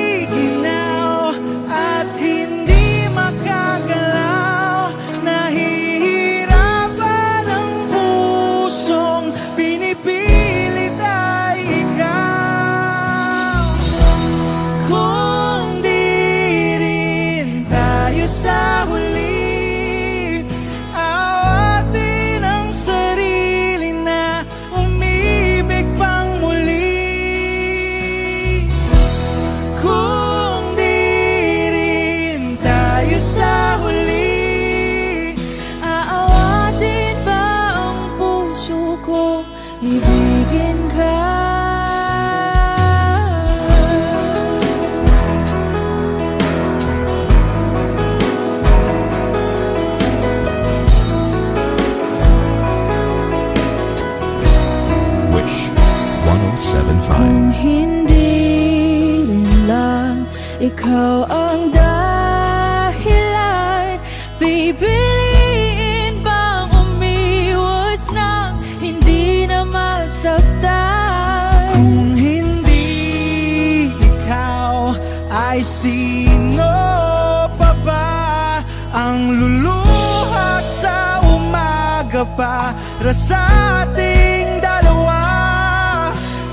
Giniginaw at hindi makagalaw, nahihirapan ang pusong pinipilit ay ikaw. Kung di rin tayo sa huli, awatin ang sarili na umibig pang muli. Kung di rin tayo sa huli, Aawatin ba ang puso ko, ibigin ka? Wish 1075. Kung hindi rin lang ikaw ang dahilan, pipiliin bang umiwas nang hindi na masaktan? kung hindi ikaw, ay sino pa ba ang luluha sa umaga para sa ating dalawa?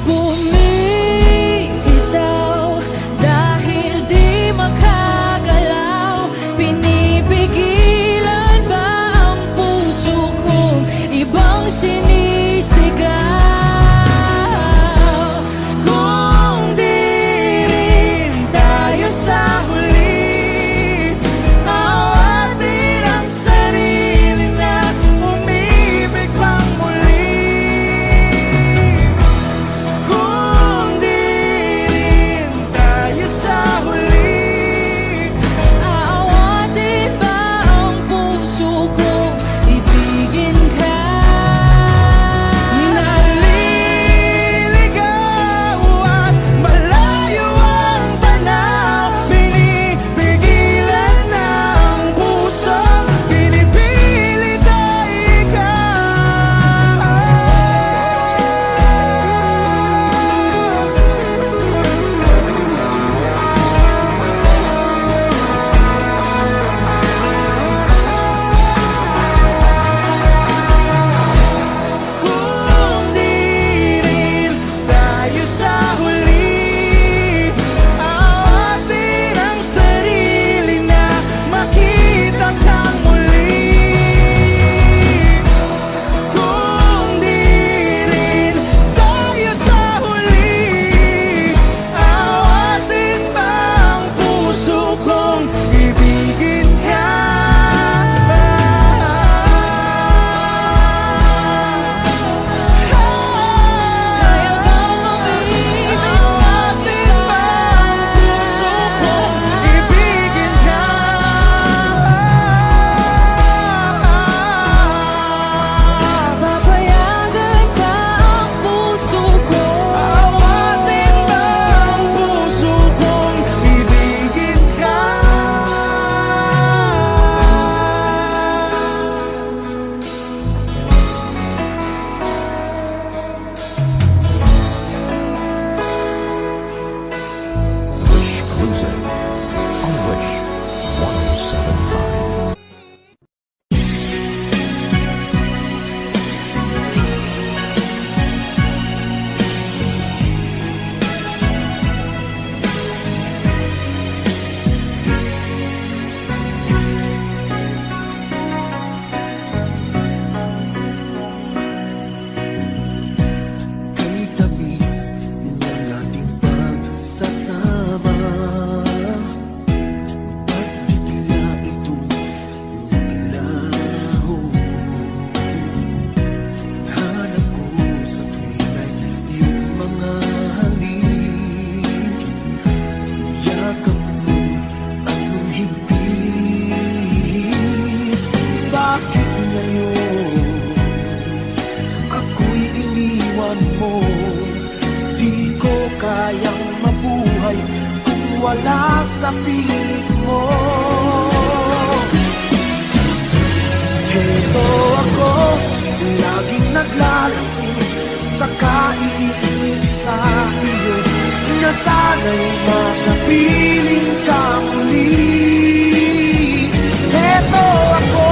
Bumibitaw dahil di makagalaw, pinipigilan ba ang puso kong ibang sinisigaw? Kung di rin tayo sa huli, awatin ang sarili na umibig pang muli. wala sa piling mo. Heto ako, laging naglalasing sa kaiisip sa iyo, na sana'y makapiling ka muli. Heto ako,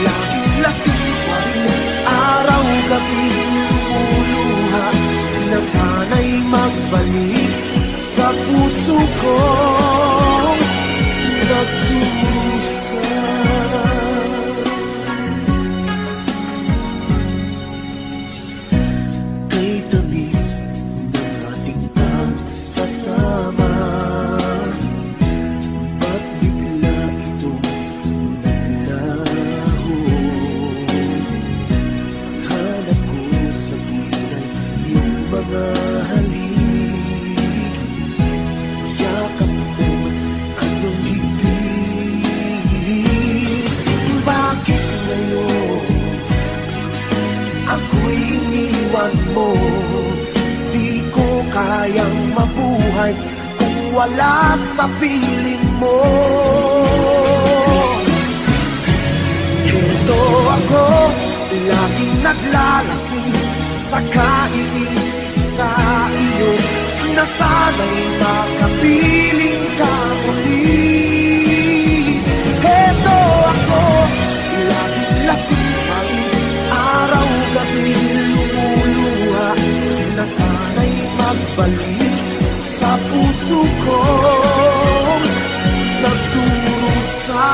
laging lasing pa rin, araw-gabi lumuluha, na sana'y magbalik sa puso kong nagdusa. Kay tamis ng ating pagsasama, ba't bigla itong naglaho? Ang hanap ko sa gilay, yung mga halik, yakap mo at yung higpit. Bakit ngayon ako'y iniwan mo? Di ko kayang mabuhay kung wala sa piling mo. Ito ako, laging naglalasing sa kaiisip sa iyo, na sana'y makapiling ka muli. Ito ako, laging lasing pa rin, araw-gabi lumuluha, na sana'y magbalik sa puso kong nagdurusa.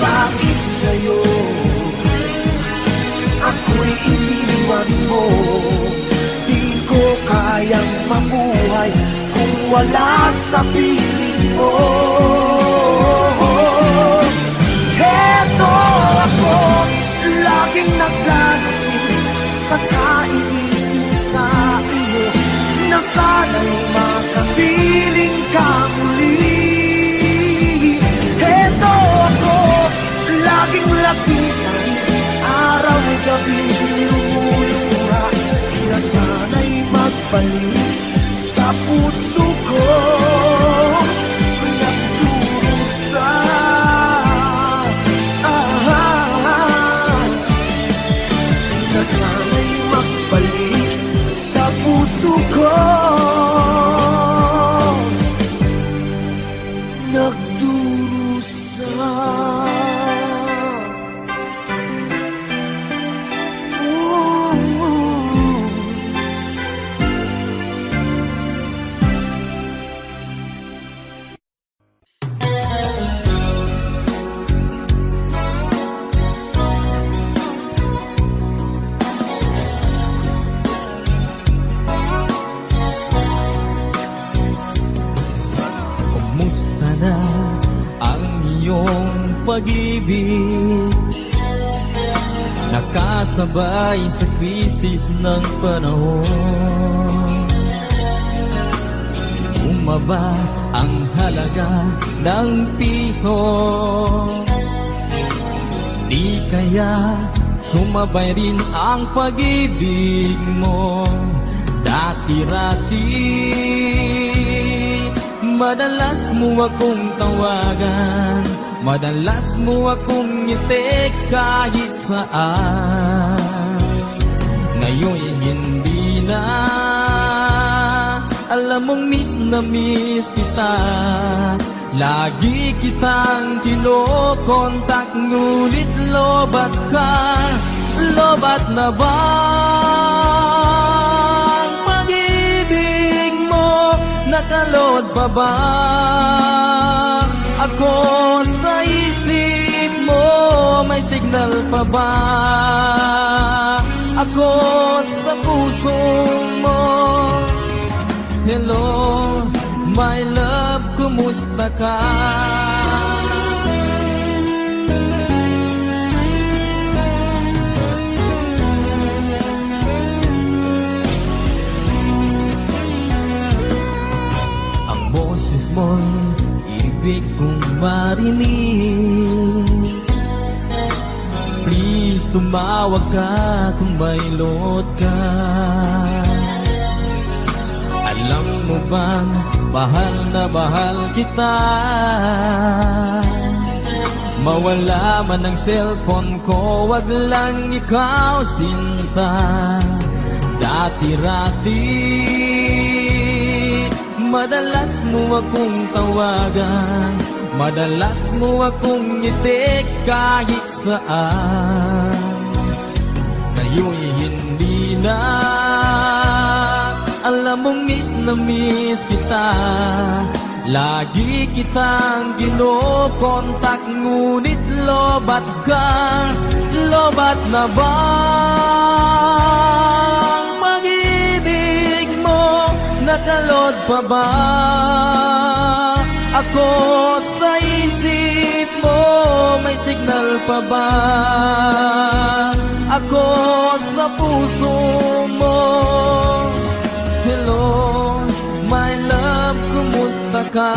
Bakit ngayon ako'y iniwan mo? Di ko kayang mabuhay kung wala sa piling mo. Heto ako, laging naglalasing sa kaiisip sa iyo, na sana'y makapiling ka muli. Heto ako, laging lasing pa rin, araw-gabi lumuluha, na sana'y magbalik sa puso ko nagdurusa. Na sana'y magbalik sa puso ko nagdurusa. Kumusta na ang iyong pag-ibig? Nakasabay sa krisis ng panahon. Bumaba ang halaga ng piso. Di kaya sumabay rin ang pag-ibig mo dati-rati. Madalas mo akong tawagan, madalas mo akong i-text kahit saan. Ngayon'y hindi na, alam mong miss na miss kita. Lagi kitang kinokontak, ngunit lobat ka. Lobat na ba ang pag-ibig mo? Nakalod pa ba ako sa isip mo? May signal pa ba ako sa puso mo? Hello, my love, kumusta ka? Ang boses mo'y ibig kong marinig. Please, tumawag ka kung may load ka. Alam mo bang bahal na bahal kita? Mawala man ang cellphone ko, wag lang ikaw sinta. Dati-rati, madalas mo akong tawagan, madalas mo akong i-text kahit saan. Ngayon'y hindi na, alam mong miss na miss kita. Lagi kitang kinokontak, ngunit lobat ka. Lobat na bang pag-ibig mo? Nakalod pa ba ako sa isip mo? May signal pa ba ako sa puso mo? Hello, my love, kumusta ka?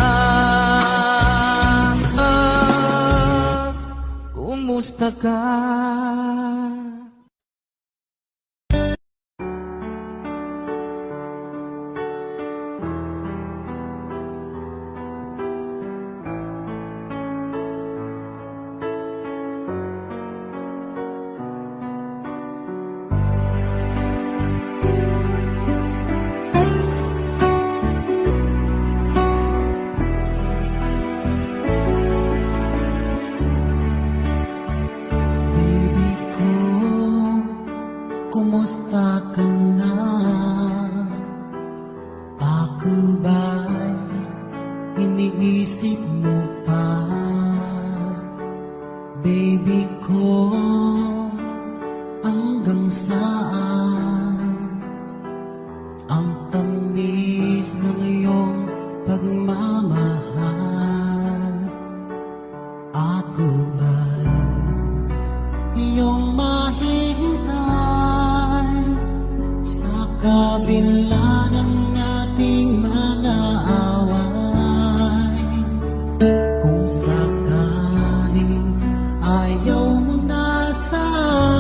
Kumusta ka? Baby ko, kumusta ka na? Ako ba'y iniisip mo pa? Baby ko, hanggang saan ang tamis ng iyong pagmamahal? Ako ba'y iyong mahihintay sa kabila ng ating mga away? Kung sakaling ayaw mo na sa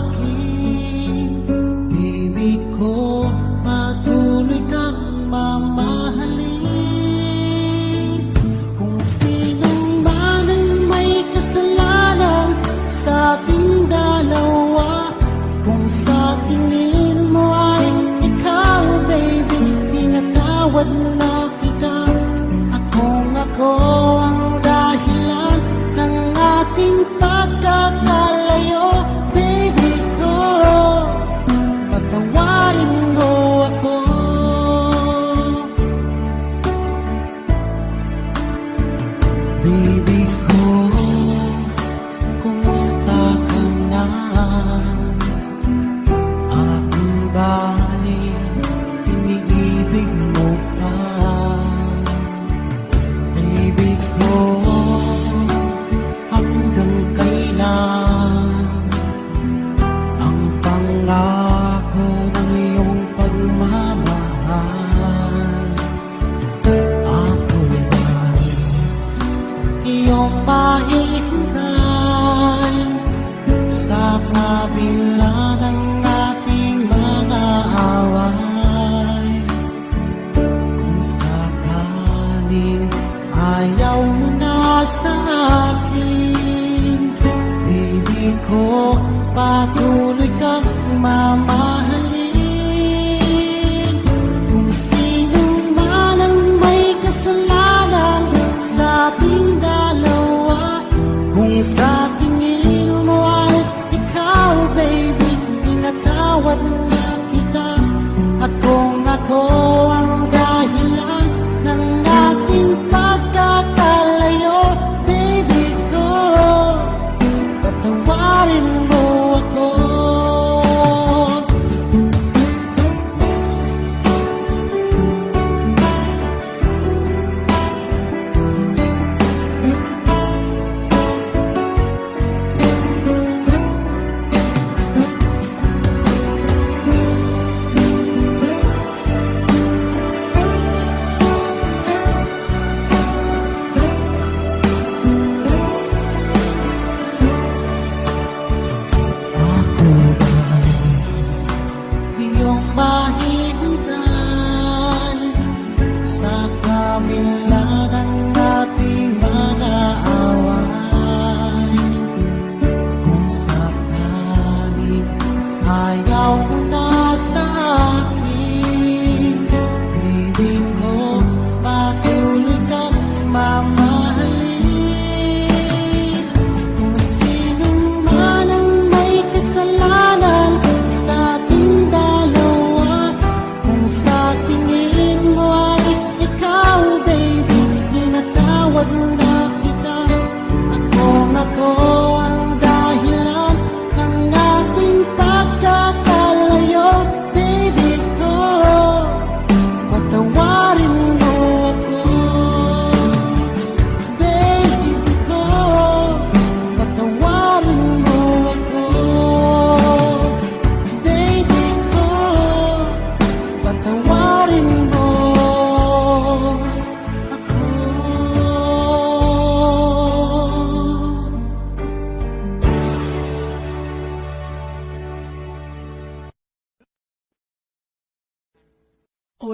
akin, baby ko, patuloy kang mamahalin. Kung sino man ang may kasalanan sa ating dalawa, kung sa tingin mo ay ikaw, baby, pinatawad na kita. At kung ako ang dahilan ng ating pagkakalayo, baby ko, patawarin mo ako. Baby ko, kumusta ka na? Ako ba'y iniibig mo pa? Baby ko, hanggang kailan ang pangako ng iyong pagmamahal? Ako ba'y iyong mahihintay sa kabila ng ating mga away? Kung sakaling ayaw mo na sa akin, baby ko, patuloy kang mamahalin. Kung sino man ang may kasalanan sa ating dalawa, kung sa tingin mo ay ikaw, baby, pinatawad na kita. At kung ako ang dahilan ng ating pagkakalayo, baby ko, patawarin mo ako.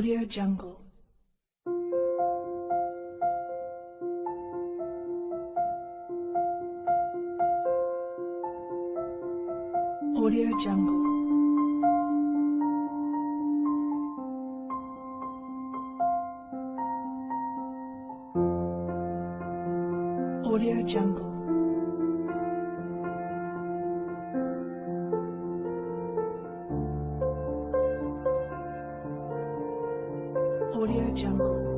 Audio Jungle. Audio Jungle. Audio Jungle. Audio Jungle.